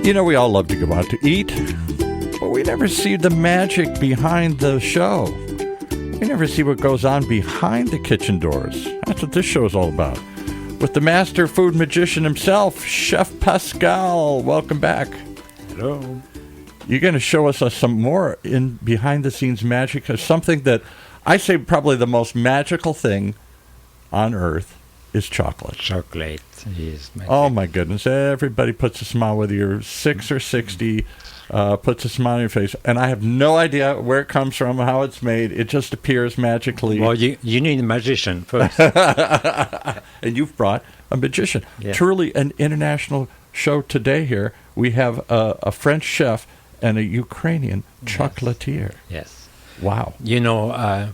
You know, we all love to go out to eat, but we never see the magic behind the show. We never see what goes on behind the kitchen doors. That's what this show is all about. With the master food magician himself, Chef Pascal. Welcome back. Hello. You're going to show us some more in behind-the-scenes magic, something that I say probably the most magical thing on earth is chocolate. Chocolate is magic. Oh, my goodness. Everybody puts a smile, whether you're 6 or 60, puts a smile on your face. And I have no idea where it comes from, how it's made. It just appears magically. Well, you need a magician first. And you've brought a magician. Yeah. Truly an international show today here. We have a French chef and a Ukrainian chocolatier. Yes. Wow. You know,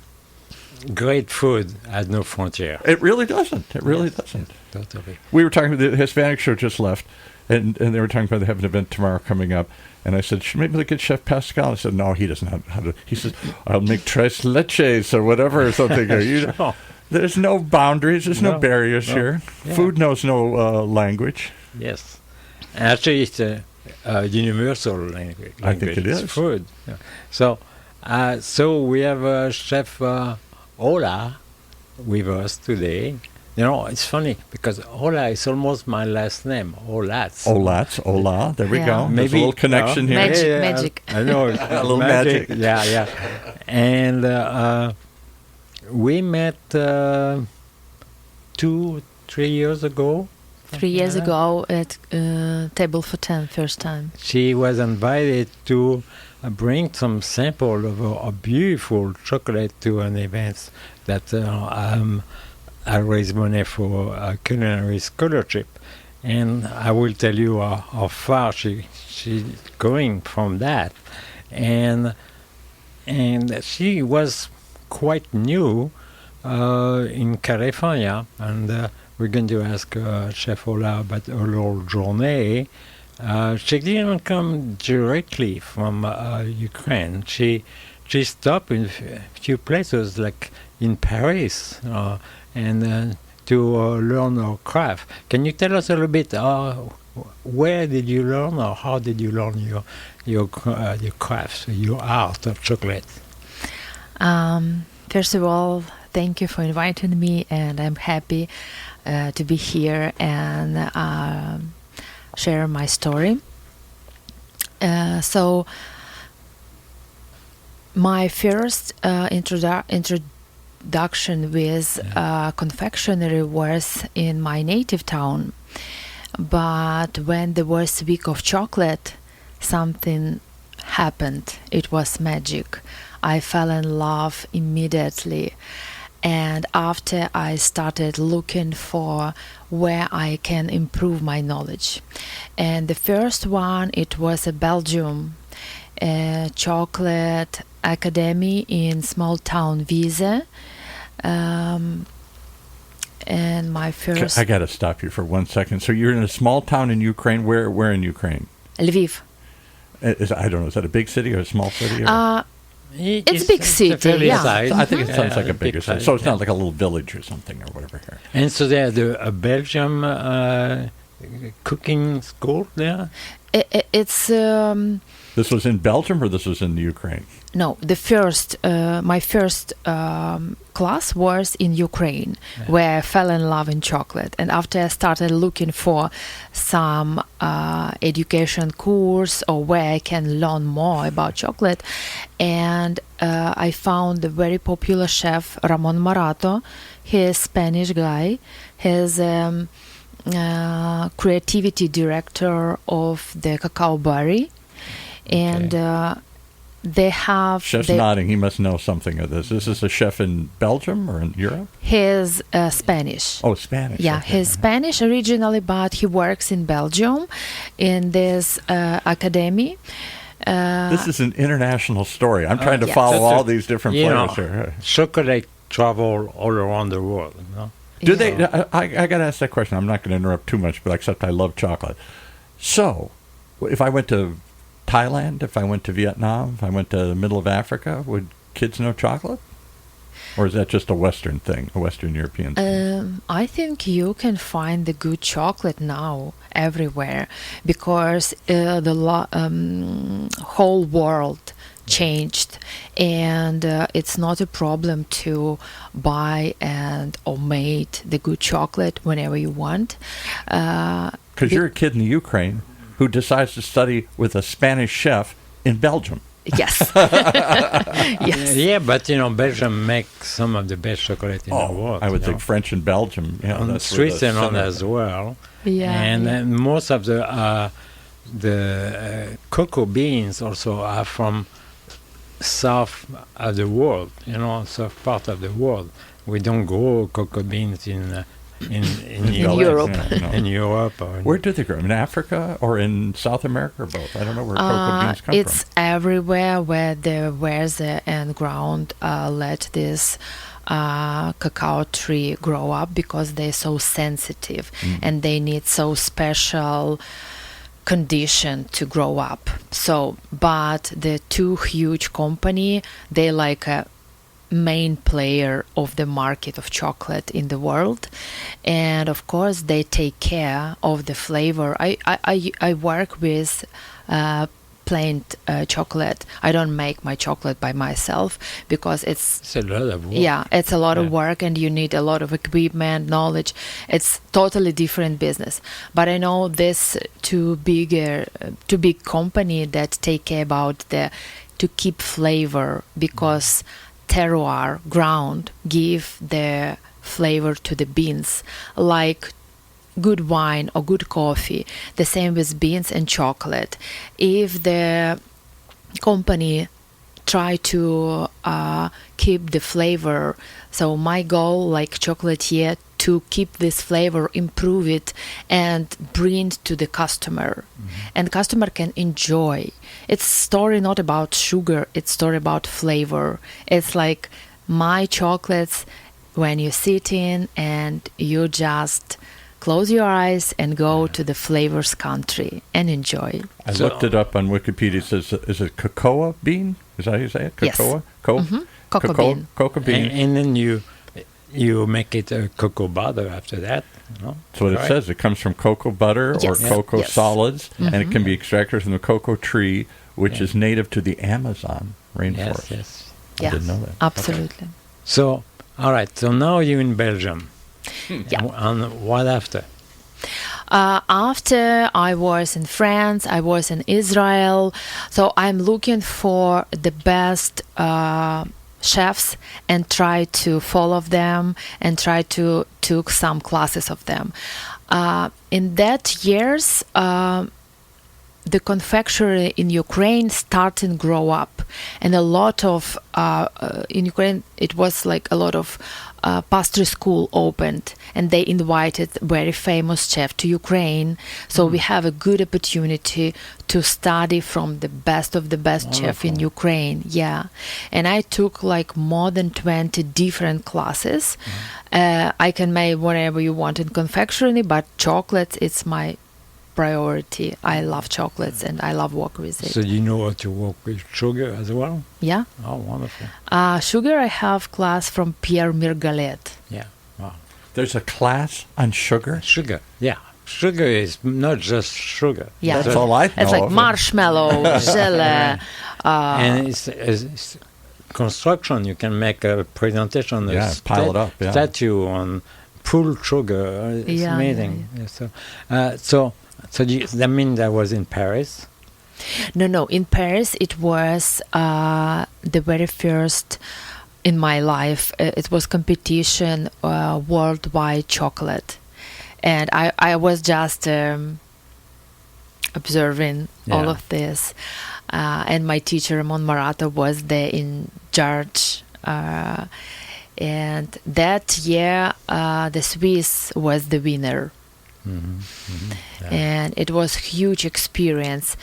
great food has no frontier. It really doesn't. It really doesn't. Totally. We were talking, the Hispanic show just left, and they were talking about they have an event tomorrow coming up. And I said, should maybe look at Chef Pascal? I said, no, he doesn't have how to. He says, I'll make tres leches or whatever or something. Sure. There's no boundaries. There's no barriers here. Yeah. Food knows no language. Yes. Actually, it's a universal language. I think it is. It's food. Yeah. So we have Chef Ola with us today. You know, it's funny because Ola is almost my last name. Olats. Ola. There we Yeah. go. There's Maybe a little connection here. Magic. I know. It's A little magic. Yeah. And we met 2-3 years ago. 3 years ago at Table for 10, first time. She was invited to bring some sample of a beautiful chocolate to an event that I raised money for a culinary scholarship. And I will tell you how far she's going from that. And she was quite new in California, and we're going to ask Chef Ola about her little journey. She didn't come directly from Ukraine. She stopped in a few places, like in Paris, and to learn her craft. Can you tell us a little bit where did you learn, or how did you learn your crafts, your art of chocolate? First of all, thank you for inviting me, and I'm happy to be here and share my story. So my first introduction with confectionery was in my native town. But when there was a week of chocolate, something happened. It was magic. I fell in love immediately. And after I started looking for where I can improve my knowledge. And the first one, it was a Belgium chocolate academy in small town Wieze. And my first... I got to stop you for 1 second. So you're in a small town in Ukraine. Where in Ukraine? Lviv. I don't know. Is that a big city or a small city? Or? It's a big city, yeah. I think it sounds like a bigger city. So it's not like a little village or something or whatever here. And so there's a Belgium cooking school there? It's... This was in Belgium or this was in the Ukraine? No, my first class was in Ukraine, where I fell in love in chocolate. And after I started looking for some education course or where I can learn more about chocolate, and I found the very popular chef Ramon Marato. He is a Spanish guy. He's creativity director of the Cacao Barry. And they have... Chef's nodding. He must know something of this. Is this a chef in Belgium or in Europe? He's Spanish. Oh, Spanish. Yeah, okay. he's Spanish originally, but he works in Belgium in this academy. This is an international story. I'm trying to follow all these different players here. Chocolate travel all around the world, you know? Do they? I got to ask that question. I'm not going to interrupt too much, but except I love chocolate. So, if I went to Thailand, if I went to Vietnam, if I went to the middle of Africa, would kids know chocolate? Or is that just a Western thing, a Western European thing? I think you can find the good chocolate now everywhere because whole world changed, and it's not a problem to buy or made the good chocolate whenever you want. Because you're a kid in the Ukraine who decides to study with a Spanish chef in Belgium. Yes. Yes. Yeah, but Belgium makes some of the best chocolate in the world. I would think French and Belgium. And Switzerland as well. Yeah. And most of the cocoa beans also are from south of the world, south part of the world. We don't grow cocoa beans in Europe. In Europe. Where do they grow? In Africa or in South America or both? I don't know where cocoa beans come it's from. everywhere where the weather and ground let this cacao tree grow up because they're so sensitive and they need so special condition to grow up. So, but the two huge company, they like a main player of the market of chocolate in the world, and of course they take care of the flavor. I work with plain chocolate. I don't make my chocolate by myself because it's a lot of work. Yeah, it's a lot of work and you need a lot of equipment, knowledge. It's totally different business. But I know this two big company that take care about to keep flavor because terroir, ground, give the flavor to the beans, like good wine or good coffee. The same with beans and chocolate. If the company try to keep the flavor, so my goal, like chocolatier, to keep this flavor, improve it, and bring it to the customer. And customer can enjoy. It's story not about sugar, it's story about flavor. It's like my chocolates when you sit in and you just close your eyes and go to the flavors country and enjoy. I looked it up on Wikipedia. It says, is it cocoa bean? Is that how you say it? Cocoa? Yes. Cocoa bean. Cocoa bean. And then you make it a cocoa butter after that. That's what it says. It comes from cocoa butter or cocoa solids, and it can be extracted from the cocoa tree, which is native to the Amazon rainforest. Yes. I didn't know that. Absolutely. Okay. So, all right. So now you're in Belgium. Yeah. And what after? After I was in France, I was in Israel. So I'm looking for the best chefs and try to follow them and try to took some classes of them. In that years, the confectionery in Ukraine started grow up, and a lot of in Ukraine it was like a lot of pastry school opened, and they invited very famous chef to Ukraine. So we have a good opportunity to study from the best of the best chef in Ukraine. Yeah, and I took like more than 20 different classes. I can make whatever you want in confectionery, but chocolates, it's my priority. I love chocolates and I love work with it. So you know how to work with sugar as well? Yeah. Oh, wonderful. Sugar, I have class from Pierre Mirgalet. Yeah. Wow. There's a class on sugar? Sugar, yeah. Sugar is not just sugar. Yeah. That's all I know. It's like marshmallow, jelly. And it's construction. You can make a presentation, pile it up, statue on pulled sugar. It's amazing. Yeah. So that means I was in Paris? No. In Paris, it was the very first in my life. It was competition, worldwide chocolate. And I was just observing all of this. And my teacher, Ramon Marata, was there in charge. And that year, the Swiss was the winner. And it was huge experience.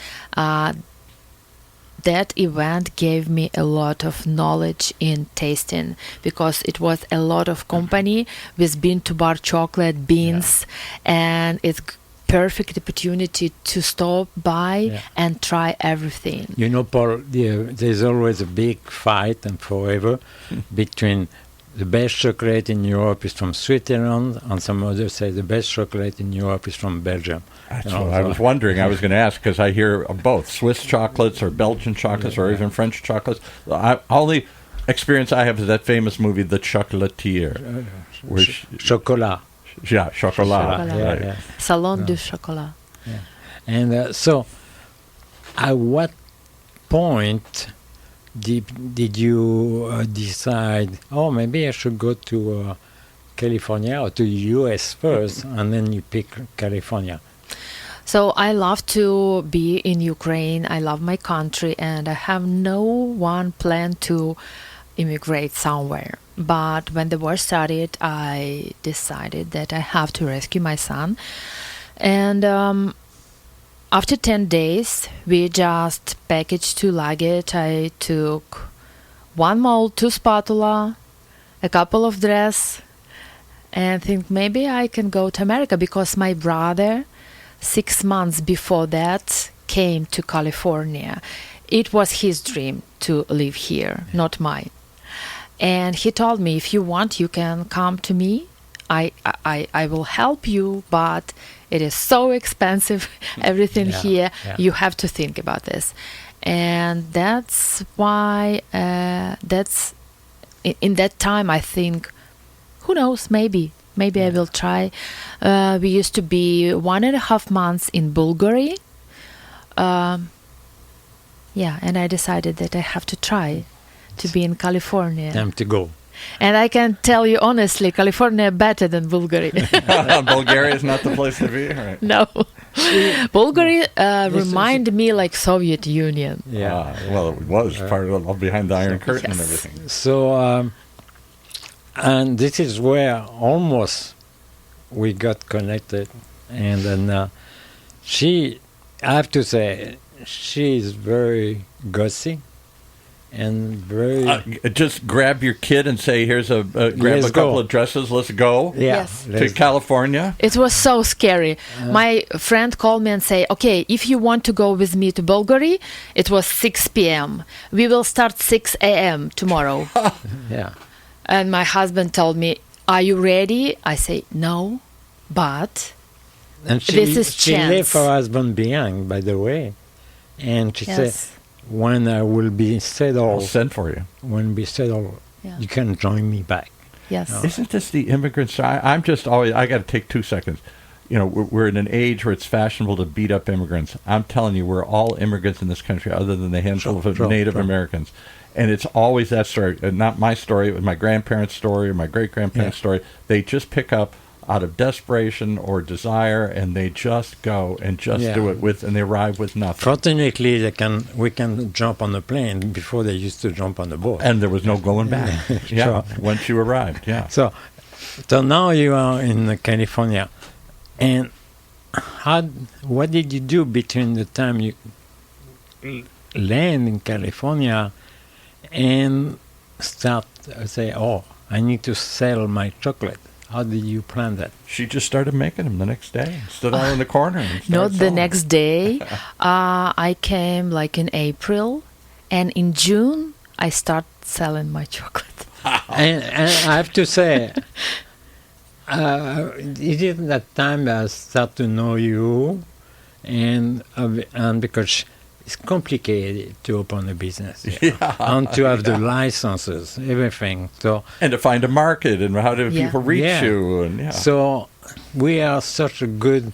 That event gave me a lot of knowledge in tasting because it was a lot of company with bean to bar chocolate beans, and it's perfect opportunity to stop by and try everything. You know, Paul, there's always a big fight and forever between the best chocolate in Europe is from Switzerland, and some others say the best chocolate in Europe is from Belgium. That's what I was wondering. I was going to ask because I hear of both Swiss chocolates or Belgian chocolates or even French chocolates. Only experience I have is that famous movie, The Chocolatier. Chocolat. Yeah, chocolat. Chocolat. Right. Salon du chocolat. Yeah. And so, at what point did you decide, oh, maybe I should go to California or to the U.S. first, and then you pick California? So I love to be in Ukraine. I love my country, and I have no one plan to immigrate somewhere. But when the war started, I decided that I have to rescue my son. And after 10 days, we just packaged 2 luggage. I took 1 mold, 2 spatula, a couple of dress, and think maybe I can go to America because my brother, 6 months before that, came to California. It was his dream to live here, not mine. And he told me, if you want, you can come to me. I will help you, but it is so expensive, everything here. Yeah. You have to think about this. And that's why, that's in that time, I think, who knows, maybe I will try. We used to be 1.5 months in Bulgaria. And I decided that I have to try to be in California. Time to go. And I can tell you honestly, California better than Bulgaria. Bulgaria is not the place to be? Right. No. Bulgaria remind me like Soviet Union. Yeah. Well, it was part of behind the Iron Curtain and everything. So, and this is where almost we got connected. And then I have to say, she is very gutsy. And very just grab your kid and say, here's a grab a couple of dresses, let's go. Yes. To California. It was so scary. My friend called me and say, okay, if you want to go with me to Bulgaria, it was 6 p.m. We will start 6 a.m. tomorrow. Yeah. And my husband told me, are you ready? I say, no, but and she left her husband behind, by the way. And she said, when I will be settled, I'll send for you. When we settle, you can join me back. Yes. No. Isn't this the immigrants? I'm just always, I got to take 2 seconds. You know, we're in an age where it's fashionable to beat up immigrants. I'm telling you, we're all immigrants in this country other than the handful of Native Americans. And it's always that story. Not my story, it was my grandparents' story or my great-grandparents' story. They just pick up out of desperation or desire, and they just go and just do it and they arrive with nothing. Fortunately, we can jump on the plane before they used to jump on the boat. And there was no going back. Once you arrived, So now you are in California. And what did you do between the time you land in California and start say, oh, I need to sell my chocolate? How did you plan that? She just started making them the next day. Stood out in the corner. And not the next day. I came like in April, and in June I start selling my chocolate. And I have to say, it is that time that I start to know you, and because it's complicated to open a business and to have the licenses, everything. And to find a market and how do people reach you. And So we are such a good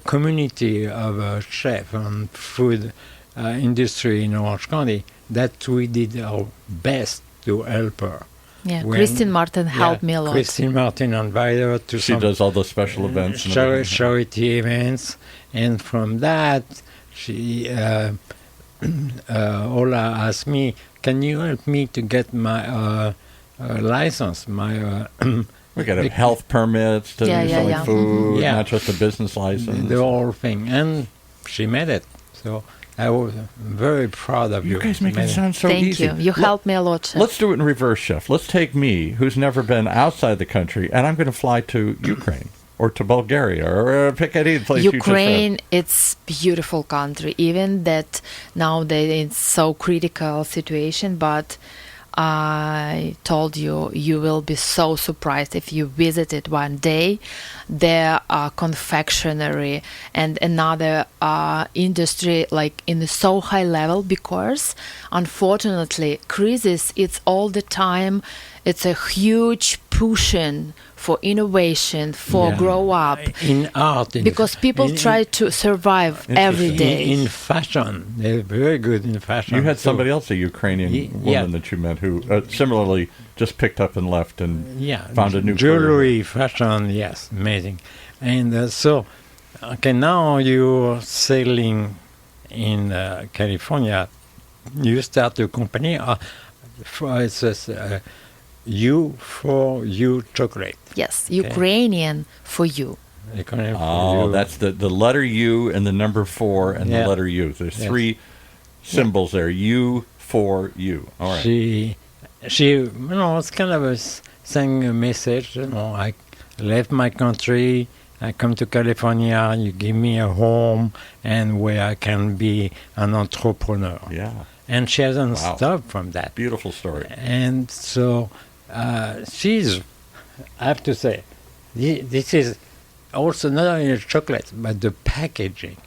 community of chefs and food industry in Orange County that we did our best to help her. Yeah, Christine Martin helped me a lot. Christine Martin invited her to She does all those special events. Charity events. And from that, she Ola asked me, can you help me to get my license? We got health permits to sell food, not just a business license. The whole thing. And she made it. So I was very proud of you. You guys make it sound so easy. Thank you. You helped me a lot, Chef. Let's do it in reverse, Chef. Let's take me, who's never been outside the country, and I'm going to fly to Ukraine. Or to Bulgaria, or pick any place. Ukraine, it's beautiful country. Even that now that it's so critical situation, but I told you, you will be so surprised if you visit it one day. There are confectionery and another industry like in a so high level, because unfortunately crisis, it's all the time, it's a huge pushing for innovation, for grow up in art, because people try to survive every day. In fashion, they're very good in fashion. You had somebody else, a Ukrainian woman that you met, who similarly just picked up and left and found a new jewelry, career. fashion, yes, amazing. And so, okay, now you're selling in California. You start your company. It says U4U chocolate. Yes, Ukrainian for you. That's the letter U and the number 4 and the letter U. There's 3 symbols there. U4U. All right. She, it's kind of saying a message. I left my country. I come to California. You give me a home and where I can be an entrepreneur. Yeah. And she hasn't stopped from that. Beautiful story. And so she's, I have to say, this is also not only the chocolate, but the packaging.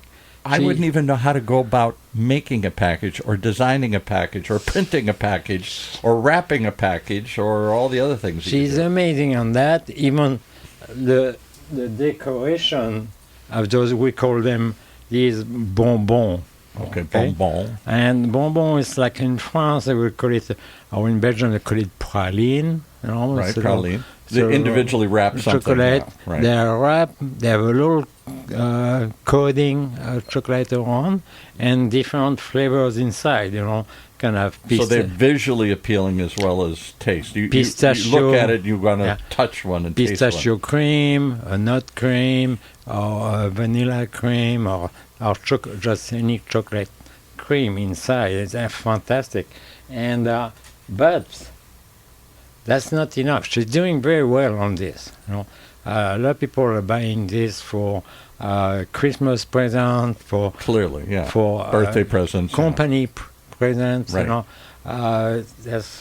I wouldn't even know how to go about making a package or designing a package or printing a package or wrapping a package or all the other things. She's amazing on that. Even the decoration of those, we call them these bonbons. Okay, bonbon. And bonbon is like in France, they will call it, or in Belgium, they call it praline. Right, praline. They individually wrap something. Chocolate. Right. They are wrapped, they have a little coating of chocolate around and different flavors inside, kind of So they're visually appealing as well as taste. You look at it, you want to touch one and taste one. Pistachio cream, a nut cream, or a vanilla cream, or just any chocolate cream inside. It's fantastic. And but that's not enough. She's doing very well on this. A lot of people are buying this for Christmas present, for for birthday presents, company presents. Right. That's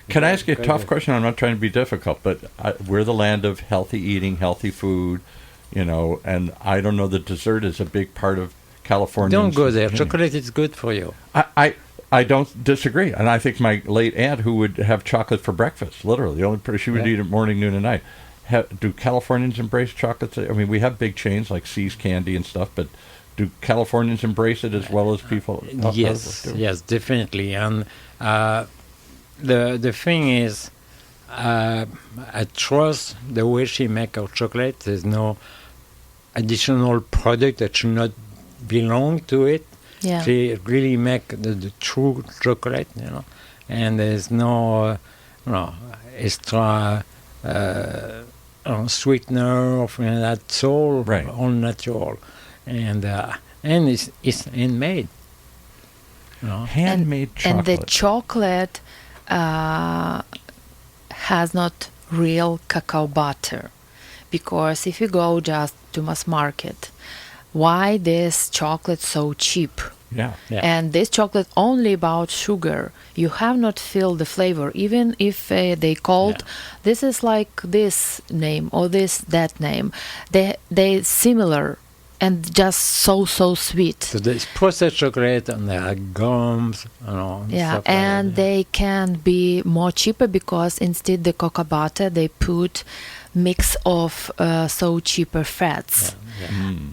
Can I ask you a tough question? I'm not trying to be difficult, but we're the land of healthy eating, healthy food, and I don't know that dessert is a big part of California. Don't go there. Chocolate is good for you. I don't disagree, and I think my late aunt, who would have chocolate for breakfast, literally, the only person she would eat it morning, noon, and night. Do Californians embrace chocolate? I mean, we have big chains like C's Candy and stuff, but do Californians embrace it as well as people? Yes, definitely. And the thing is, I trust the way she makes her chocolate. There's no additional product that should not belong to it. Yeah. She really make the true chocolate, and there's no, extra sweetener or anything. That's all natural, and it's handmade. Handmade chocolate. And the chocolate has not real cacao butter, because if you go just to mass market, why this chocolate so cheap? Yeah. And this chocolate only about sugar. You have not feel the flavor, even if they called this is like this name or that name. They similar and just so sweet. So there's processed chocolate and there are gums, and they can be more cheaper because instead the cocoa butter they put mix of so cheaper fats.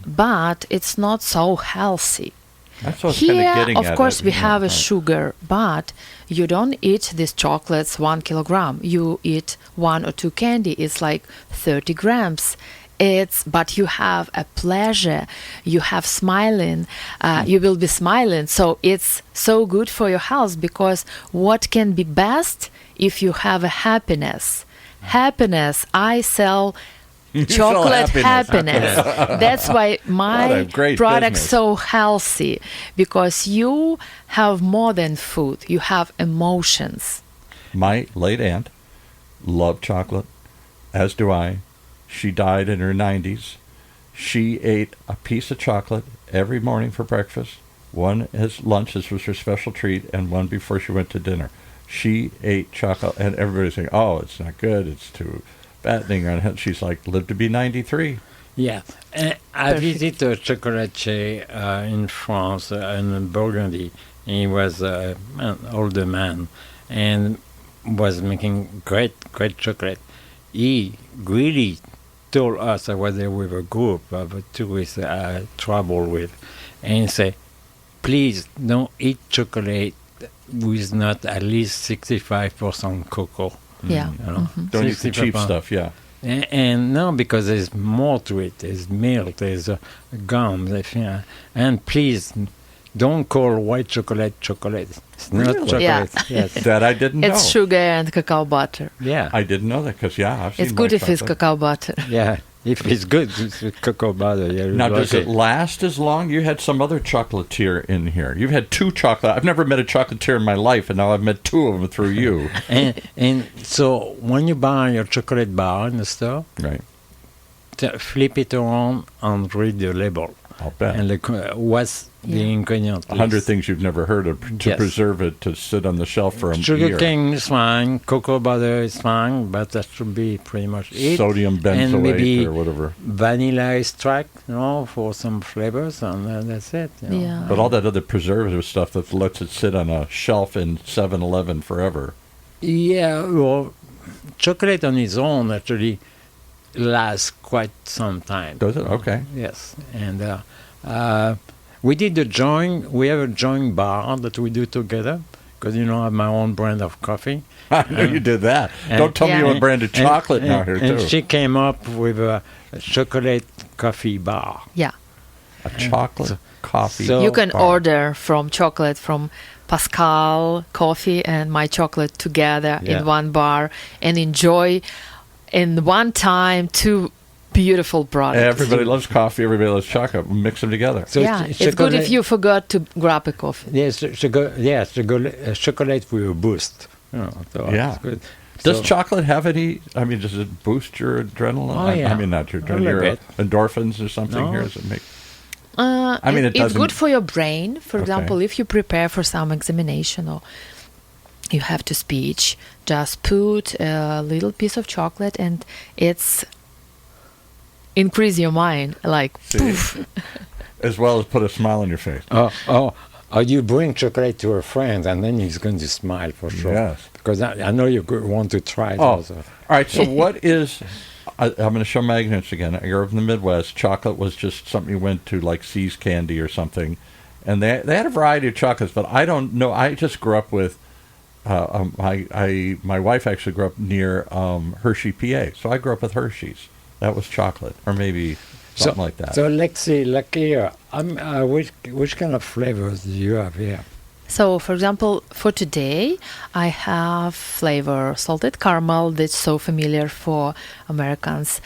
But it's not so healthy. That's what Here, kind of getting of at course, it. we have a sugar, but you don't eat these chocolates 1 kilogram. You eat 1 or 2 candy. It's like 30 grams. But you have a pleasure. You have smiling. You will be smiling. So it's so good for your health, because what can be best if you have a happiness? Happiness. I sell chocolate happiness. That's why my product's so healthy, because you have more than food. You have emotions. My late aunt loved chocolate, as do I. She died in her 90s. She ate a piece of chocolate every morning for breakfast, one as lunch, this was her special treat, and one before she went to dinner. she ate chocolate, and everybody's saying, "Oh, it's not good. It's too fattening." And she's like, "Lived to be 93." Yeah. I visited a chocolatier in France, in Burgundy. He was an older man and was making great chocolate. He really told us, I was there with a group of tourists I traveled with, and he said, please don't eat chocolate with not at least 65% cocoa. Yeah. You know? Don't eat the cheap 65%. stuff. Yeah. And no, because there's more to it. There's milk, there's gum, and please don't call white chocolate. It's not Really? chocolate. Yeah. Yes. That I didn't know. It's sugar and cacao butter. Yeah. I didn't know that because I've seen It's good white if it's chocolate. cacao butter. Yeah. If it's good, it's with cocoa butter. Yeah, Now, like does it last as long? You had some other chocolatier in here. You've had two chocolate. I've never met a chocolatier in my life, and now I've met two of them through you. and so when you buy your chocolate bar in the store, Right. Flip it around and read the label. I'll bet. And what's the ingredient? 100 list. things you've never heard of to Yes. preserve it to sit on the shelf for a Sugar year. cane is fine, cocoa butter is fine, but that should be pretty much it. Sodium and maybe benzoate or whatever. vanilla extract, for some flavors, and that's it. Yeah. But all that other preservative stuff that lets it sit on a shelf in 7-Eleven forever. Yeah, well, chocolate on its own actually lasts quite some time. Does it? Okay. Yes, and we did we have a joint bar that we do together, because I have my own brand of coffee. I know you did that. and- Don't tell me you Yeah. have a brand of chocolate now here, and too. she came up with a chocolate coffee bar. Yeah. A chocolate coffee So- You can bar. order from chocolate from Pascal Coffee and my chocolate together Yeah. in one bar and enjoy in one time two beautiful products. Everybody loves coffee. Everybody loves chocolate. Mix them together. So Yeah, it's good if you forgot to grab a coffee. Yes, chocolate will boost. So Yeah. it's good. Does So- chocolate have any? I mean, does it boost your adrenaline? Oh, yeah. I mean, not your A little adrenaline, your bit. endorphins or something No. here? Does it make? I mean, it it's doesn't- good for your brain. For Okay. example, if you prepare for some examination or you have to speech, just put a little piece of chocolate and it's increase your mind. Like, See? poof. As well as put a smile on your face. Oh, you bring chocolate to a friend, and then he's going to smile for sure. Yes. Because I know you want to try it Oh, also. all right. So what is? I'm going to show my ignorance again. I grew up in the Midwest. Chocolate was just something you went to, like See's Candy or something, and they had a variety of chocolates. But I don't know. I just grew up with. My wife actually grew up near Hershey, PA. So I grew up with Hershey's. That was chocolate, or maybe something like that. So let's see, like here, which kind of flavors do you have here? So, for example, for today, I have flavor salted caramel that's so familiar for Americans,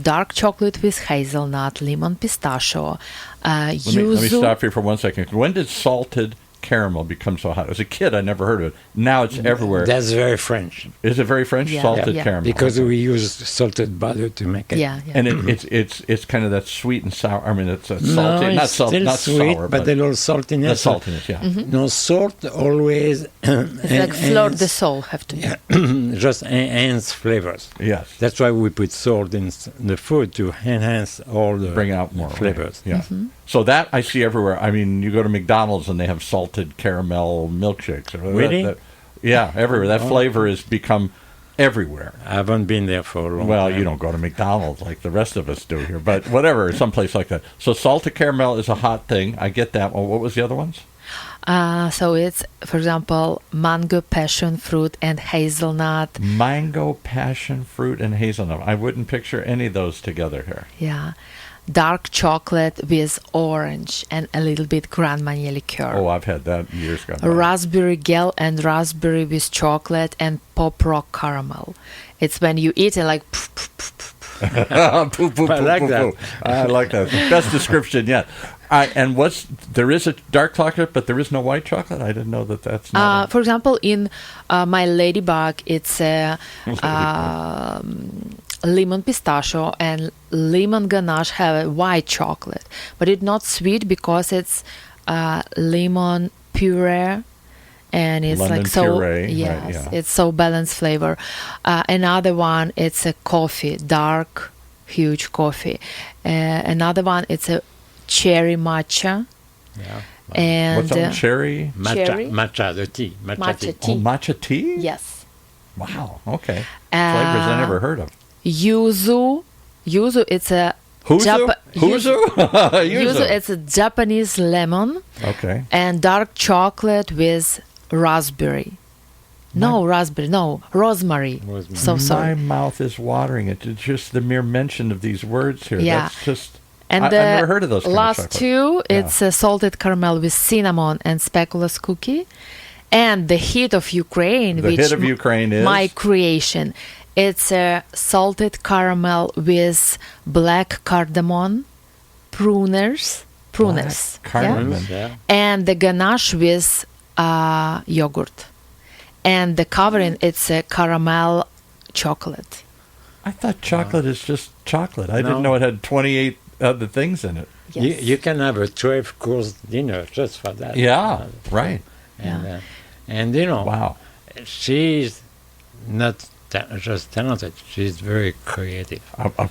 dark chocolate with hazelnut, lemon pistachio, Let me stop here for 1 second. When did salted caramel become so hot? As a kid, I never heard of it. Now it's everywhere. That's very French. Is it very French? Yeah. Salted Yeah. caramel. Because we use salted butter to make it. Yeah. And it's kind of that sweet and sour. I mean, it's a salty, No, not it's salt, still not sweet, sour, but a little saltiness. the saltiness. Yeah. No, salt always It's like fleur de sole have to be. just enhance flavors. Yes. That's why we put salt in the food to enhance all the Bring out more flavors. Right. Yeah. So that I see everywhere. I mean, you go to McDonald's and they have salted caramel milkshakes. Really? Yeah, everywhere. That flavor has become everywhere. I haven't been there for a long Well, time. you don't go to McDonald's like the rest of us do here, but whatever, someplace like that. So salted caramel is a hot thing. I get that. Well, what was the other ones? So it's, for example, mango, passion fruit, and hazelnut. Mango, passion fruit, and hazelnut. I wouldn't picture any of those together here. Yeah. Dark chocolate with orange and a little bit Grand Marnier liqueur. Oh, I've had that years ago. Raspberry gel and raspberry with chocolate and pop rock caramel. It's when you eat it like poof, poof, poof, poof. Poo, poo, I poo, like poo, that. poo. I like that. Best description yet. And there is a dark chocolate, but there is no white chocolate? I didn't know that that's not. For example, in my Ladybug, it's a lemon pistachio and lemon ganache have a white chocolate, but it's not sweet because it's lemon puree and it's London like so puree, right, yes, yeah. it's so balanced flavor. Another one, it's a coffee, dark, huge coffee. Another one, it's a cherry matcha. Yeah. And What's that one? Cherry? Cherry? Matcha, the tea. Matcha tea. tea. Oh, matcha tea? Yes. Wow. Okay. Flavors I never heard of. Yuzu, it's a Yuzu? Yuzu, it's a Japanese lemon. Okay. And dark chocolate with raspberry. Rosemary. Rosemary. So sorry. My mouth is watering. It's just the mere mention of these words here. Yeah. That's just... And I've the never heard of those kind of last chocolate. two, Yeah. it's a salted caramel with cinnamon and speculoos cookie. And the hit of Ukraine, The which hit of Ukraine is? my creation. It's a salted caramel with black cardamom, pruners, Black cardamom. Yeah. and the ganache with yogurt. And the covering, it's a caramel chocolate. I thought chocolate is just chocolate. I No. didn't know it had 28 other things in it. Yes. You can have a 12-course dinner just for that. Yeah, right. And you know, Wow. she's not just talented, she's very creative.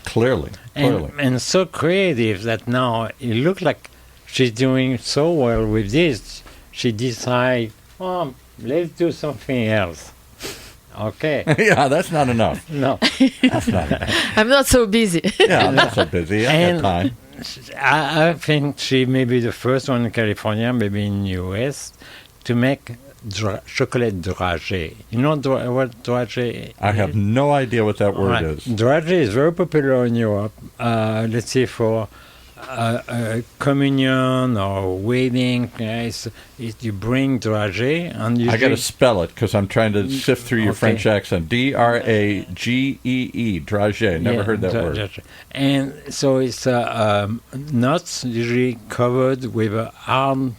Clearly. And so creative that now it looks like she's doing so well with this, she decides, oh, let's do something else. Okay. Yeah, that's not enough. No. That's not enough. I'm not so busy. Yeah, I'm not so busy. I have time. I think she may be the first one in California, maybe in US, to make chocolate dragée. You know what dragée I have no idea what that word Right. is. Dragée is very popular in Europe. Let's say for communion or wedding, you bring dragée and you. I got to spell it because I'm trying to sift through your Okay. French accent. D-R-A-G-E-E, dragée. Never heard that word. Dragée. And so it's nuts usually covered with a hard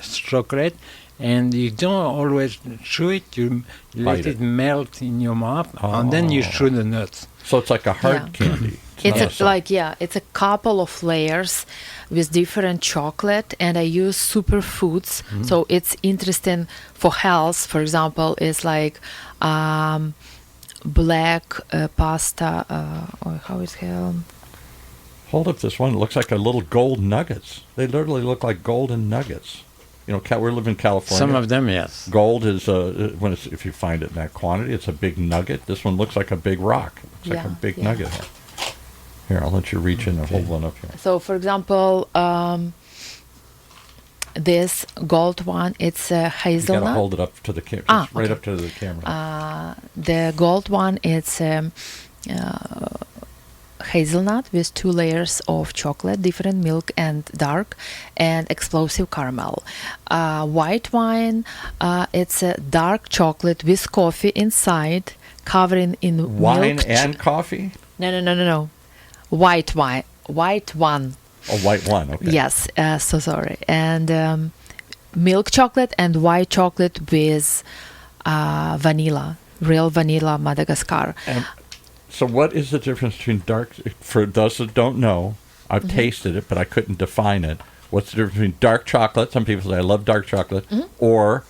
chocolate, and you don't always chew it. You let Bite it it. melt in your mouth, and then you chew the nuts. So it's like a hard Yeah. candy. It's not soft. it's a couple of layers with different chocolate, and I use superfoods, so it's interesting for health. For example, it's like black pasta, or how is it? Hold up this one. It looks like a little gold nuggets. They literally look like golden nuggets. You know, we live in California. Some of them, yes. Gold is if you find it in that quantity, it's a big nugget. This one looks like a big rock. It looks like a big nugget. Here, I'll let you reach in and hold one up here. So, for example, this gold one, it's You got to hazelnut. hold it up to the camera. Ah, Right okay. up to the camera. The gold one, it's hazelnut with 2 layers of chocolate, different milk and dark, and explosive caramel. White wine, it's a dark chocolate with coffee inside, covering in Wine milk. and coffee? No. White wine. White one. Oh, white one. Okay. Yes, so sorry. And milk chocolate and white chocolate with vanilla, real vanilla Madagascar. And so what is the difference between dark, for those that don't know, I've tasted it, but I couldn't define it. What's the difference between dark chocolate? Some people say, I love dark chocolate. Or,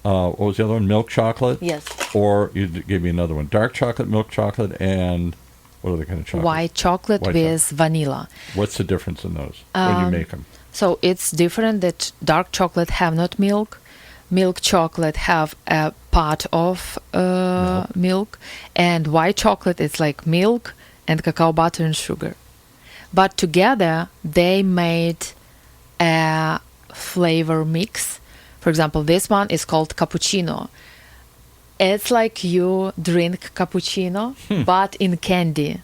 what was the other one? Milk chocolate? Yes. Or you gave me another one. Dark chocolate, milk chocolate, and what other kind of chocolate? White chocolate White with vanilla. What's the difference in those when you make them? So it's different that dark chocolate have not milk. Milk chocolate have a part of milk. And white chocolate, it's like milk and cacao butter and sugar. But together, they made a flavor mix. For example, this one is called cappuccino. It's like you drink cappuccino, but in candy.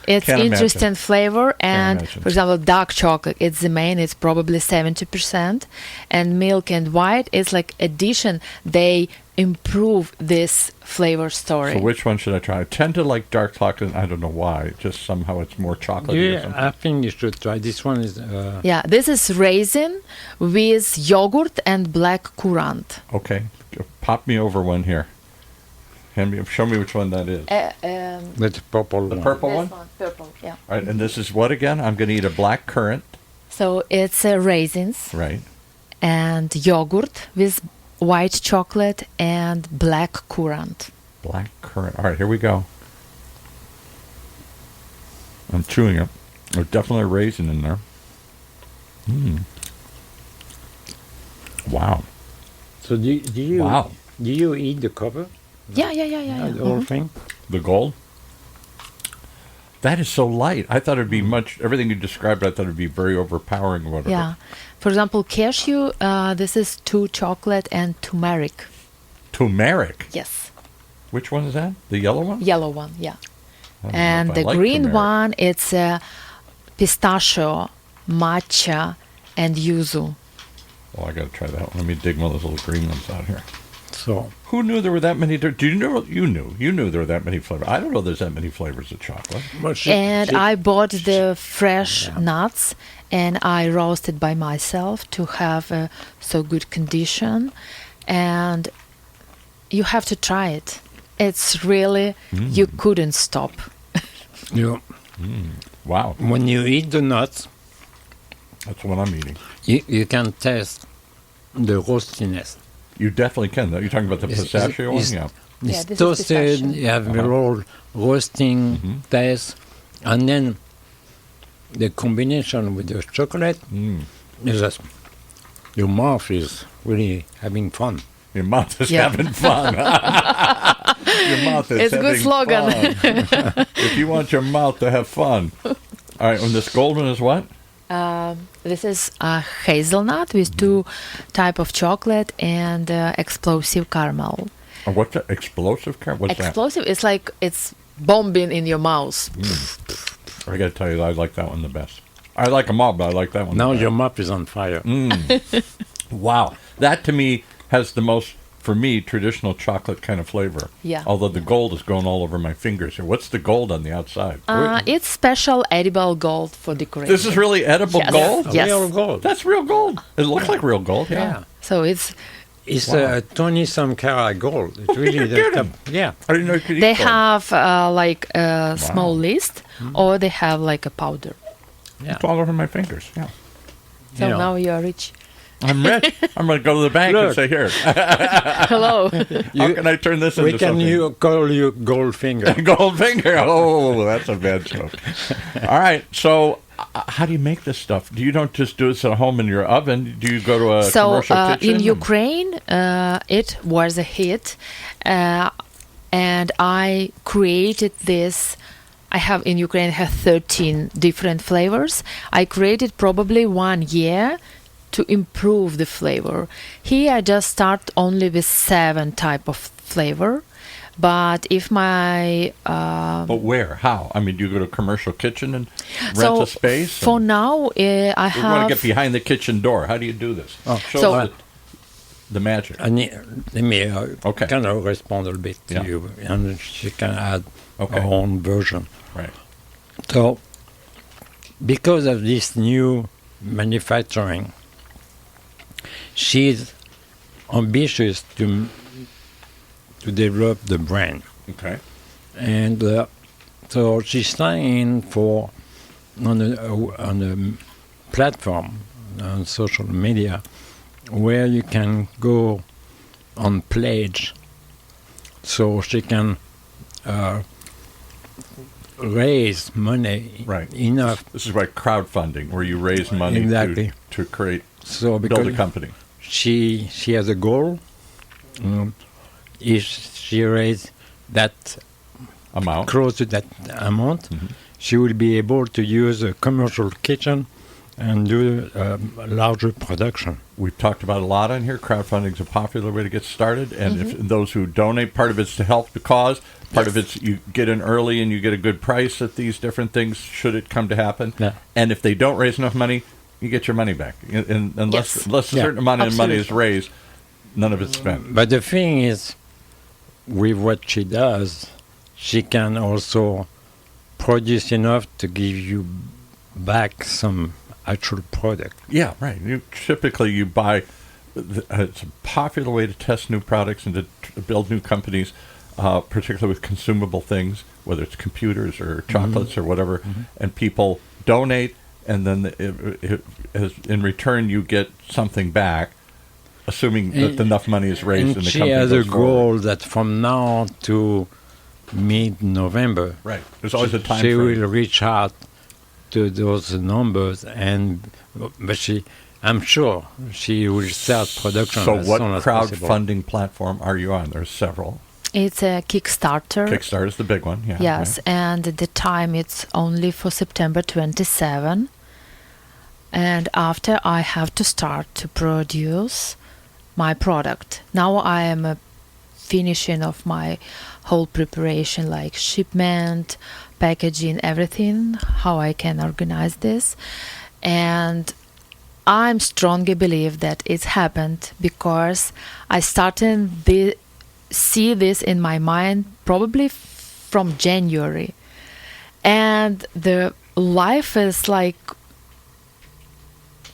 It's Can't interesting imagine. flavor, and imagine. for example, dark chocolate, it's the main, it's probably 70%, and milk and white is like addition. They improve this flavor story. So which one should I try? I tend to like dark chocolate. I don't know why. Just somehow it's more chocolatey or something. I think you should try. This one is... Yeah, this is raisin with yogurt and black currant. Okay. Pop me over one here. Show me which one that is. With purple The one. purple This one? one, purple, yeah. All right, and this is what again? I'm going to eat a black currant. So it's raisins Right. and yogurt with white chocolate and black currant. Black currant. All right, here we go. I'm chewing it. There's definitely a raisin in there. Wow. So do you Wow. do you eat the cover? Yeah. The whole thing? The gold? That is so light. I thought it'd be much, everything you described, I thought it'd be very overpowering or whatever. Yeah. For example, cashew, this is 2 chocolate and turmeric. Turmeric? Yes. Which one is that? The yellow one? Yellow one, yeah. I don't know And if I the like green turmeric. one, it's pistachio, matcha, and yuzu. Oh, I got to try that one. Let me dig one of those little green ones out here. So Who knew there were that many? Do you know? You knew there were that many flavors. I don't know there's that many flavors of chocolate. well, I bought the fresh nuts and I roasted by myself to have so good condition. And you have to try it. It's really, you couldn't stop. you Wow, when you eat the nuts, that's what I'm eating. you can taste the roastiness. You definitely can. Though. You're talking about the pistachio one? Yeah. Yeah, It's this is toasted, pistachio. you have a little roasting taste, and then the combination with the chocolate is just, your mouth is really having fun. Your mouth is Yeah. having fun. Your mouth is It's a good having slogan. fun. If you want your mouth to have fun. All right, and this gold one is what? This is hazelnut with 2 type of chocolate and explosive caramel. What's that? Explosive caramel? What's Explosive is like it's bombing in your mouth. that? I got to tell you, I like that one the best. I like them all, but I like that one. Now the best. your mouth is on fire. Wow, that to me has the most, for me, traditional chocolate kind of flavor. Yeah. Although the gold is going all over my fingers here. What's the gold on the outside? It's special edible gold for decoration. This is really edible Yes. gold? Yes. Real gold. That's real gold. It looks like real gold, yeah. Yeah. So it's It's Wow. 20-some karat gold. It's really You're the kidding. top. Yeah. I didn't know you could eat they gold. have like a small list, or they have like a powder. Yeah. It's all over my fingers, yeah. So You know. now you are rich. I'm rich. I'm going to go to the bank and Look. say, here, Hello. how can I turn this We into can something? call you Goldfinger. Gold finger. Oh, that's a bad joke. All right. So, how do you make this stuff? You don't just do this at home in your oven. Do you go to a So commercial kitchen? in Ukraine, it was a hit, and I created this. I have in Ukraine have 13 different flavors. I created probably 1 year to improve the flavor. Here I just start only with 7 type of flavor. But if my But where? How? I mean, do you go to a commercial kitchen and rent so a space? for now I We want to have get behind the kitchen door. How do you do this? Show So- us the magic. Let me Okay. kind of respond a little bit to Yeah. you, and she can add Okay. her own version. Right. So, because of this new manufacturing, she's ambitious to develop the brand. Okay. And so she's signing for on a platform on social media where you can go on pledge, so she can raise money Right. enough. This is like crowdfunding, where you raise money Exactly. to create, So build because a company. she has a goal, if she raises that Amount. close to that amount, she will be able to use a commercial kitchen and do larger production. We've talked about a lot on here. Crowdfunding is a popular way to get started, and if those who donate, part of it's to help the cause, part of it's you get in early and you get a good price at these different things should it come to happen. Yeah. And if they don't raise enough money, you get your money back. And unless Yes. unless a Yeah. certain amount of money is Absolutely. raised, none of it's spent. But the thing is, with what she does, she can also produce enough to give you back some actual product. Yeah, right. Typically, you buy. It's a popular way to test new products and to build new companies, particularly with consumable things, whether it's computers or chocolates or whatever. And people donate, and then in return, you get something back. assuming that enough money is raised and and the she company has a goes forward. goal that from now to mid-November, Right. There's always a time she frame. will reach out to those numbers, but I'm sure she will start production So as what soon as possible. crowdfunding platform are you on? There's several. It's a Kickstarter. Kickstarter is the big one. Yeah. Yes, and at the time it's only for September 27. And after I have to start to produce my product. Now I am finishing of my whole preparation, like shipment, packaging, everything, how I can organize this. And I'm strongly believe that it's happened because I started see this in my mind probably from January. And the life is like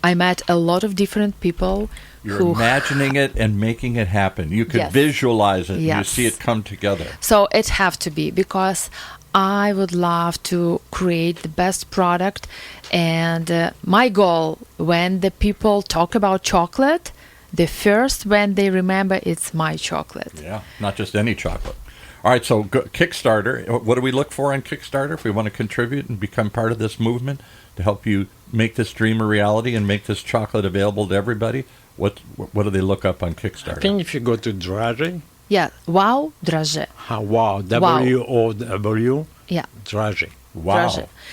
I met a lot of different people. You're imagining it and making it happen. You could visualize it. And you see it come together. So it have to be because I would love to create the best product. And my goal when the people talk about chocolate, the first when they remember it's my chocolate. Yeah, not just any chocolate. All right, so Kickstarter. What do we look for on Kickstarter if we want to contribute and become part of this movement to help you make this dream a reality and make this chocolate available to everybody? What do they look up on Kickstarter? I think if you go to Drage. Yeah, wow, Drage. Wow, W-O-W. Yeah. Drage. Wow.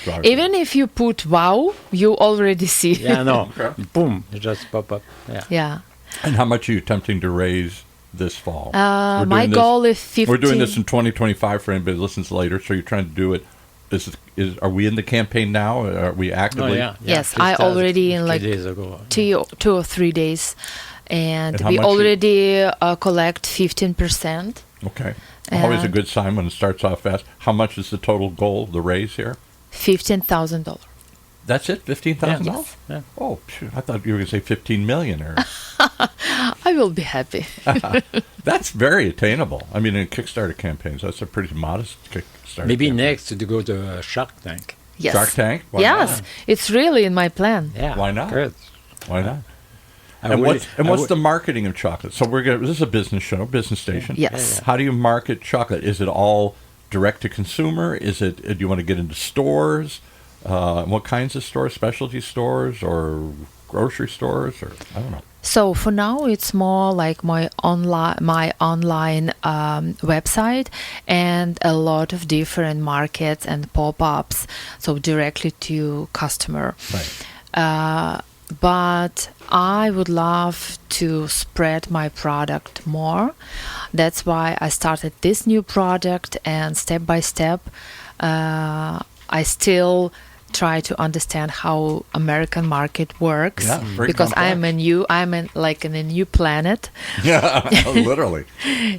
Drage. Even if you put wow, you already see. Yeah, no. Boom, it just pop up. Yeah. Yeah. And how much are you attempting to raise this fall? My goal is 50. We're doing this in 2025 for anybody who listens later, so you're trying to do it. Are we in the campaign now? Are we actively? Oh, yeah. Yes, I already in like days ago. 2 or 3 days. And how we much already collect 15%. Okay. Always a good sign when it starts off fast. How much is the total goal, the raise here? $15,000. That's it? $15,000? Yes. Yeah. Oh, phew, I thought you were going to say $15 million. Or I will be happy. That's very attainable. I mean, in Kickstarter campaigns, that's a pretty modest Kickstarter. Maybe campaign. next to go to Shark Tank. Yes. Shark Tank? Why yes, not? it's really in my plan. Yeah. Why not? Good. Why not? I And would- what's the marketing of chocolate? So this is a business show, business station. Yes. How do you market chocolate? Is it all direct to consumer? Is it? Do you want to get into stores? What kinds of stores? Specialty stores or grocery stores? Or I don't know. So for now, it's more like my online website and a lot of different markets and pop-ups, so directly to customer. Right. But I would love to spread my product more. That's why I started this new product, and step by step, I still try to understand how American market works. Yeah, very because complex. I'm in a new planet. Yeah, literally.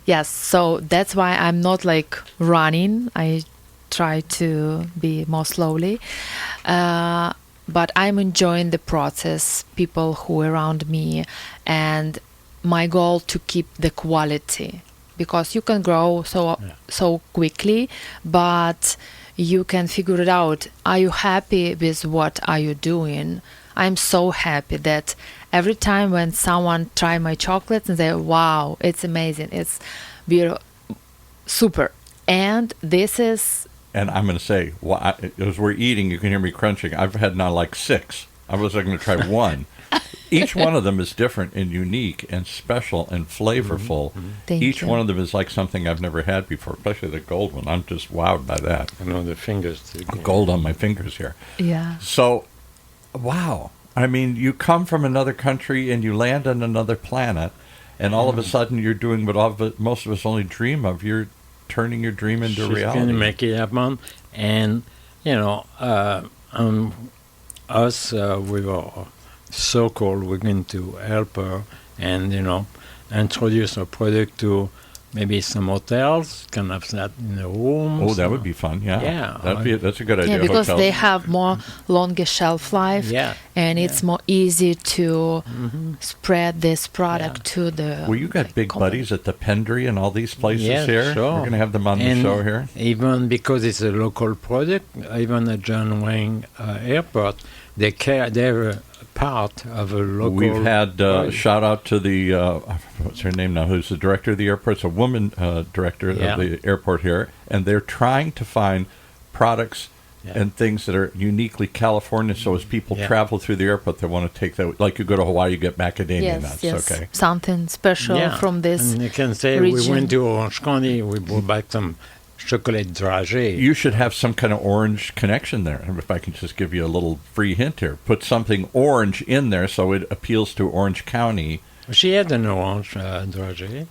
Yes, so that's why I'm not like running. I try to be more slowly. But I'm enjoying the process, people who are around me, and my goal to keep the quality, because you can grow so quickly, but you can figure it out. Are you happy with what are you doing? I'm so happy that every time when someone try my chocolates and say, wow, it's amazing, it's beautiful, super. And this is... And I'm going to say, as we're eating, you can hear me crunching. I've had now like 6. I was going to try one. Each one of them is different and unique and special and flavorful. Thank Each you. one of them is like something I've never had before, especially the gold one. I'm just wowed by that. I know the fingers. Gold on my fingers here. Yeah. So, wow. I mean, you come from another country and you land on another planet, and all of a sudden you're doing what most of us only dream of. You're turning your dream into She's reality. going to make it happen. And, us with our so-called, we're going to help her and, introduce our product to maybe some hotels, can have that in the rooms. Oh, that would be fun, yeah. Yeah. That's a good idea. Yeah, because Hotels. they have more longer shelf life, Yeah. and it's more easy to spread this product to the... Well, you got big company. buddies at the Pendry and all these places Yeah, here. sure. We're going to have them on the And show here. even because it's a local product, even at John Wayne Airport, they have a part of a local. We've had shout out to the what's her name now? Who's the director of the airport? It's a woman director of the airport here, and they're trying to find products and things that are uniquely California. So as people travel through the airport, they want to take that. Like you go to Hawaii, you get macadamia nuts. Yes, Okay, something special from this And you can say region. we went to Orange County, we brought back some chocolate dragée. you should have some kind of orange connection there. And if I can just give you a little free hint here, put something orange in there so it appeals to Orange County. She had an orange dragée.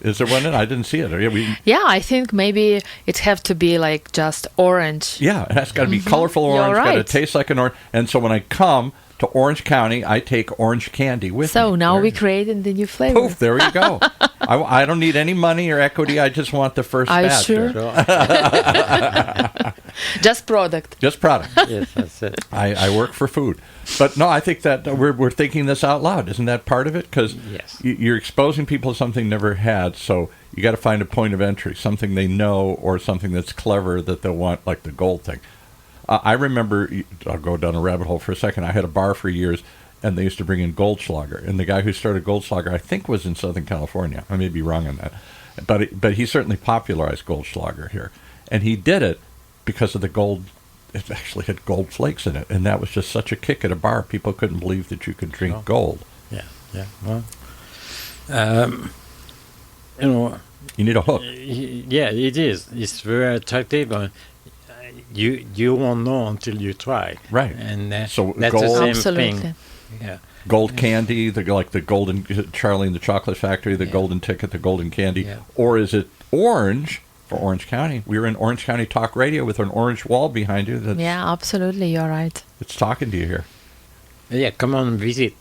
Is there one in? I didn't see it. Yeah, I think maybe it have to be like just orange. Yeah, it has got to be colorful orange. You're Got to right. taste like an orange. And so when I come to Orange County, I take orange candy with me. So now There we you go. created the new flavor. Poof, there you go. I don't need any money or equity. I just want the first Are you batch. sure? there. Just product. Just product. Yes, that's it. I work for food. But no, I think that we're thinking this out loud. Isn't that part of it? Because Yes. you're exposing people to something they never had. So you got to find a point of entry, something they know or something that's clever that they'll want, like the gold thing. I remember, I'll go down a rabbit hole for a second. I had a bar for years, and they used to bring in Goldschlager. And the guy who started Goldschlager, I think, was in Southern California. I may be wrong on that. But he certainly popularized Goldschlager here. And he did it because of the gold. It actually had gold flakes in it. And that was just such a kick at a bar. People couldn't believe that you could drink gold. Yeah. Well, you know, You need a hook. yeah, it is. It's very attractive. You won't know until you try. Right. And So that's gold- the same Absolutely. thing. Yeah. Gold candy, like the golden Charlie and the Chocolate Factory, the golden ticket, the golden candy. Yeah. Or is it orange for Orange County? We were in Orange County Talk Radio with an orange wall behind you. Yeah, absolutely. You're right. It's talking to you here. Yeah, come on, visit.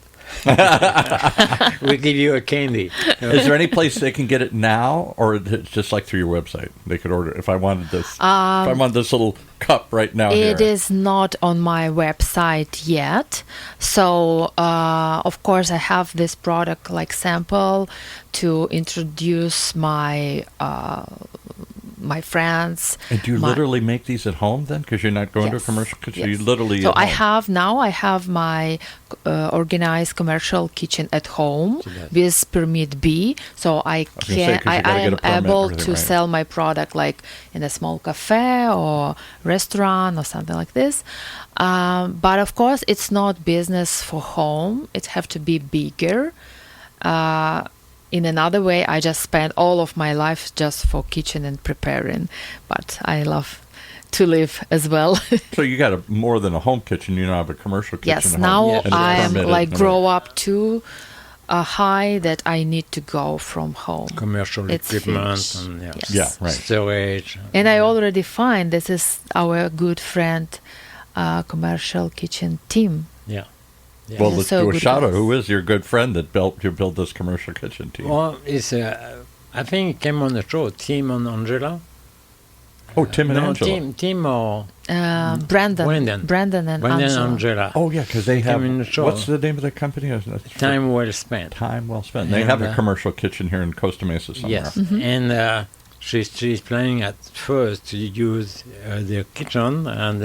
We give you a candy. Is there any place they can get it now, or is it just like through your website? They could order if I wanted this. If I wanted this little cup right now. It here. is not on my website yet. So, of course, I have this product like sample to introduce my my friends. And do you my- literally make these at home then? Because you're not going to a commercial kitchen. You literally. So at I home. have my organized commercial kitchen at home Yes. with permit B. So I was gonna say, can 'cause you I gotta get am a permit and able everything, to right. sell my product like in a small cafe or restaurant or something like this. But of course, it's not business for home. It have to be bigger. In another way, I just spent all of my life just for kitchen and preparing, but I love to live as well. So you got more than a home kitchen. You now have a commercial kitchen. Yes, at now home. And it's I am permitted like and grow up too high that I need to go from home. Commercial It's equipment huge. and Yes. Yeah, right. storage. And I already find this is our good friend, commercial kitchen team. Yeah. Well, Yeah, let's so do a good shout out. guys. Who is your good friend that built this commercial kitchen team? Well, it's I think it came on the show, Tim and Angela. Oh, Tim and no, Angela. Tim or Brandon. Brandon. and Brandon Angela. and Angela. Oh, yeah, because they have. Came in the show. What's the name of the company? Time well spent. Time well spent. They And, have a commercial kitchen here in Costa Mesa somewhere. Yes, Mm-hmm. and she's planning at first to use their kitchen, and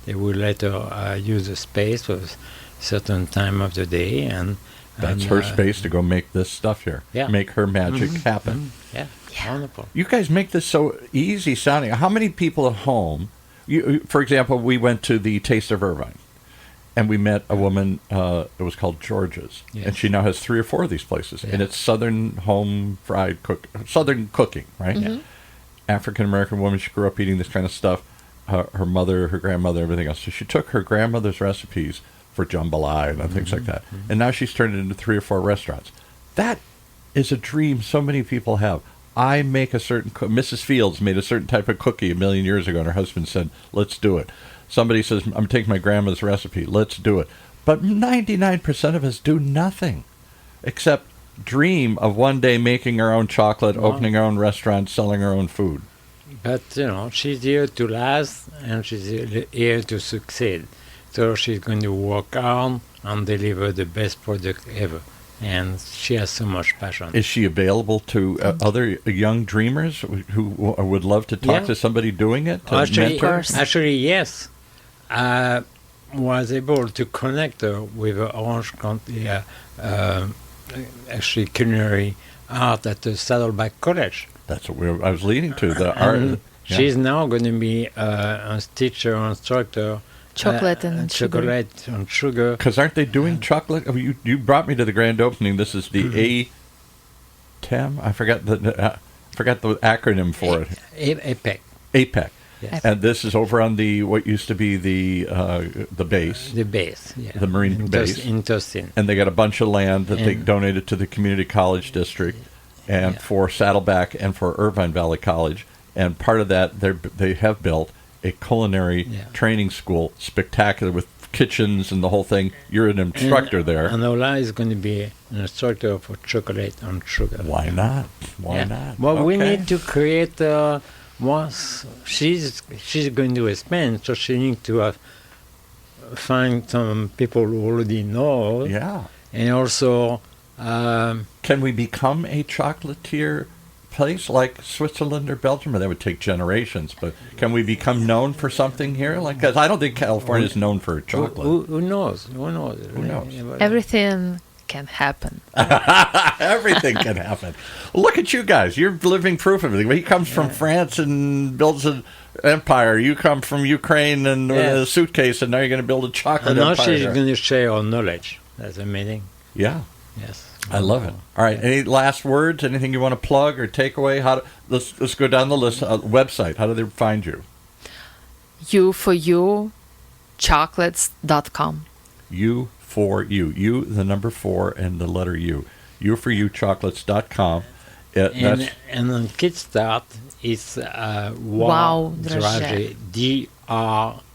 they will later use the space for a certain time of the day, and That's and, her space to go make this stuff here. Yeah. Make her magic happen. Yeah, wonderful. You guys make this so easy sounding. How many people at home? For example, we went to the Taste of Irvine, and we met a woman. It was called George's, Yes. and she now has 3 or 4 of these places, and it's Southern home fried Southern cooking, right? Mm-hmm. African American woman. She grew up eating this kind of stuff. Her mother, her grandmother, everything else. So she took her grandmother's recipes for jambalaya and things like that, and now she's turned it into 3 or 4 restaurants. That is a dream so many people have. I make a certain Mrs. Fields made a certain type of cookie a million years ago, and her husband said, "Let's do it." Somebody says, "I'm taking my grandma's recipe. Let's do it." But 99% of us do nothing except dream of one day making our own chocolate, opening our own restaurant, selling our own food. But she's here to last, and she's here to succeed. So she's going to work hard and deliver the best product ever. And she has so much passion. Is she available to other young dreamers who would love to talk Yeah. to somebody doing it? To Actually, mentor? course. yes. was able to connect with Orange County, actually culinary art at the Saddleback College. That's what I was leading to. The art. And she's now going to be a teacher, instructor. Chocolate and sugar. Chocolate and sugar. Because aren't they doing chocolate? Oh, you brought me to the grand opening. This is the A10. I forgot the acronym for it. Ep5. Ep5. Yes. And this is over on the what used to be the base. The base, yeah. The Marine base. In Tustin. And they got a bunch of land that they donated to the Community College District and for Saddleback and for Irvine Valley College. And part of that, they have built a culinary training school, spectacular, with kitchens and the whole thing. You're an instructor there. And Ola is going to be an instructor for chocolate and sugar. Why not? Why not? Well, we need to create... once she's going to expand, so she needs to find some people who already know. Yeah. And also... can we become a chocolatier place like Switzerland or Belgium? Or that would take generations, but can we become known for something here? Because I don't think California is known for chocolate. Who knows? Who knows? Who knows? Everything can happen. Everything can happen. Look at you guys. You're living proof of it. He comes from France and builds an empire. You come from Ukraine and with a suitcase, and now you're going to build a chocolate empire. And now she's going to share our knowledge. That's amazing. Yeah. Yes. I love it. All right. Any last words? Anything you want to plug or take away? Let's go down the list. Website. How do they find you? U4U CHOCOLATES.com. U4U. U, the number 4, and the letter U. U4U CHOCOLATES.com. And on Kickstart, it's Wow Drage.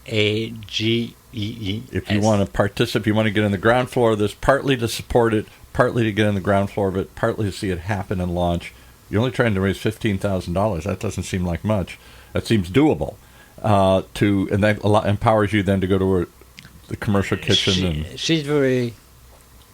DRAGEE. If you want to participate, you want to get on the ground floor of this, partly to support it, partly to get on the ground floor of it, partly to see it happen and launch. You're only trying to raise $15,000. That doesn't seem like much. That seems doable. And that empowers you then to go to the commercial kitchen. She's very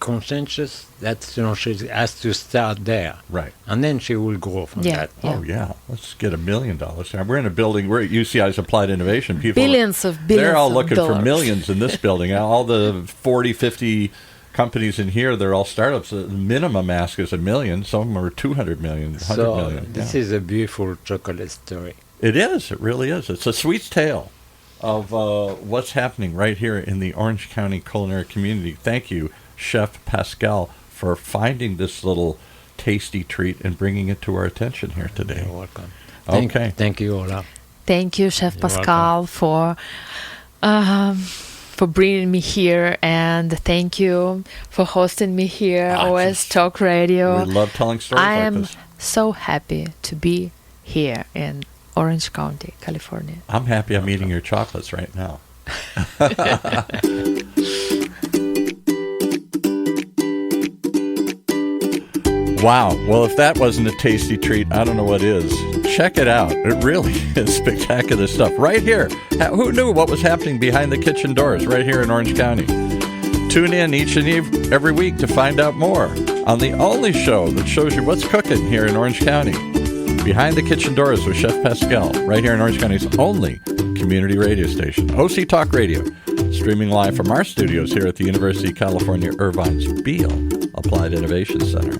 conscientious that she has to start there, right, and then she will grow from that. Oh yeah, let's get $1 million. We're in a building. We're at UCI's Applied Innovation. People, billions. They're all looking for millions in this building. All the 40, 50 companies in here, they're all startups. The minimum ask is $1 million. Some of them are 200 million, 100 million. This is a beautiful chocolate story. It is. It really is. It's a sweet tale of what's happening right here in the Orange County culinary community. Thank you, Chef Pascal, for finding this little tasty treat and bringing it to our attention here today. You're welcome. Thank you, Ola. Thank you, Chef Pascal, for bringing me here, and thank you for hosting me here at OCTalkRadio. We love telling stories like this. I am so happy to be here in Orange County, California. I'm happy I'm eating your chocolates right now. Wow. Well, if that wasn't a tasty treat, I don't know what is. Check it out. It really is spectacular stuff. Right here. Who knew what was happening behind the kitchen doors right here in Orange County? Tune in each and every week to find out more on the only show that shows you what's cooking here in Orange County. Behind the Kitchen Doors with Chef Pascal, right here in Orange County's only community radio station, OC Talk Radio, streaming live from our studios here at the University of California, Irvine's Beale Applied Innovation Center.